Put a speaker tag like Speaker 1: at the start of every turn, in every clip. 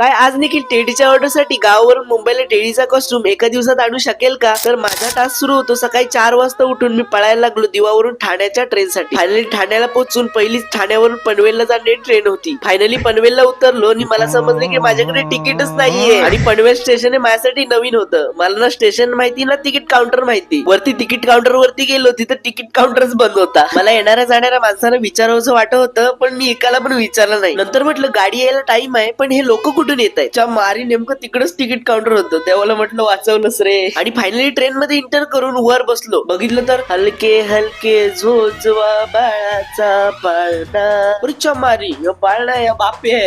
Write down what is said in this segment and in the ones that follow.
Speaker 1: काय आज निखिल टेडीच्या ऑर्डरसाठी गावावरून मुंबईला टेडीचा कॉस्ट्युम एका दिवसात आणू शकेल का? तर माझा टास्क सुरू होतो सकाळी 4 वाजता उठून मी पळायला लागलो दिवावरून ठाण्याच्या ट्रेनसाठी. फायनली ठाण्याला पोहोचून पहिलीच ठाण्यावरून पनवेलला जाणारी ट्रेन होती. फायनली पनवेलला उतरलो आणि मला समजले की माझ्याकडे तिकीटच नाहीये आणि पनवेल स्टेशन हे माझ्यासाठी नवीन होतं. मला ना स्टेशन माहिती ना तिकीट काउंटर माहिती. वरती तिकीट काउंटर वरती गेलो तिथं तिकीट काउंटरच बंद होता. मला येणाऱ्या जाणाऱ्या माणसाला विचारावंसं वाटत होतं पण मी एकाला पण विचारलं नाही. नंतर म्हटलं गाडी यायला टाइम आहे पण हे लोक कुठून येत आहेत? मारी नेमकं तिकडच तिकीट काउंटर होतं. तेव्हा म्हटलं वाचवलंच रे. आणि फायनली ट्रेन मध्ये इंटर करून वर बसलो. बघितलं तर हलके हलके झोजवा बाळाचा पाळणा मारी पाळणा या बापे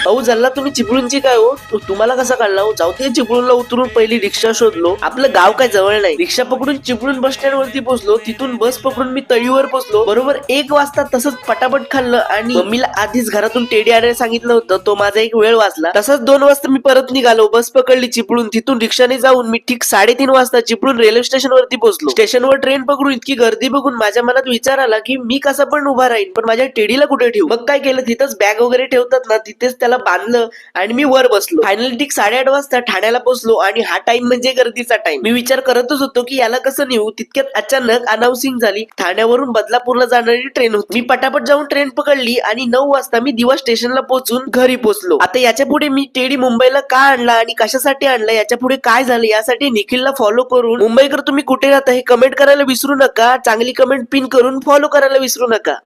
Speaker 1: अहो झाला तुम्ही चिपळूणची काय हो? तुम्हाला कसा काढला हो? जाऊ ते चिपळूणला उतरून पहिली रिक्षा शोधलो. आपलं गाव काय जवळ नाही. रिक्षा पकडून चिपळूण बस स्टँड वरती पोहोचलो. तिथून बस पकडून मी तळीवर पोहोचलो. बरोबर 1 वाजता तसंच पटापट खाल्लं आणि मम्मीला आधीच घरातून टेडी आणायला सांगितलं होतं. तो माझा एक वेळ वाचला. तसंच 2 वाजता मी परत निघालो. बस पकडली चिपळूण. तिथून रिक्षाने जाऊन मी ठीक 3:30 वाजता चिपळूण रेल्वे स्टेशन वरती पोहोचलो. स्टेशनवर ट्रेन पकडून इतकी गर्दी बघून माझ्या मनात विचार आला की मी कसा पण उभा राहीन पण माझ्या टेडीला कुठे ठेवू? मग काय केलं तिथंच बॅग वगैरे ठेवतात ना तिथेच त्याला बांधलं आणि मी वर बसलो. फायनली ठीक 8:30 वाजता ठाण्याला पोहोचलो आणि हा टाइम म्हणजे गर्दीचा टाइम. मी विचार करतच होतो की याला कसं नेऊ. तितक्यात अचानक अनाउन्सिंग झाली ठाण्यावरून बदलापूरला जाणारी ट्रेन होती. मी पटापट जाऊन ट्रेन पकडली आणि 9 वाजता मी दिवा स्टेशनला पोहोचून घरी पोहोचलो. आता याच्या पुढे मी टेडी मुंबईला का आणला आणि कशासाठी आणला याच्या पुढे काय झालं यासाठी निखिलला फॉलो करून मुंबईकर तुम्ही कुठे राहता हे कमेंट करायला विसरू नका. चांगली कमेंट पिन करून फॉलो करायला विसरू नका.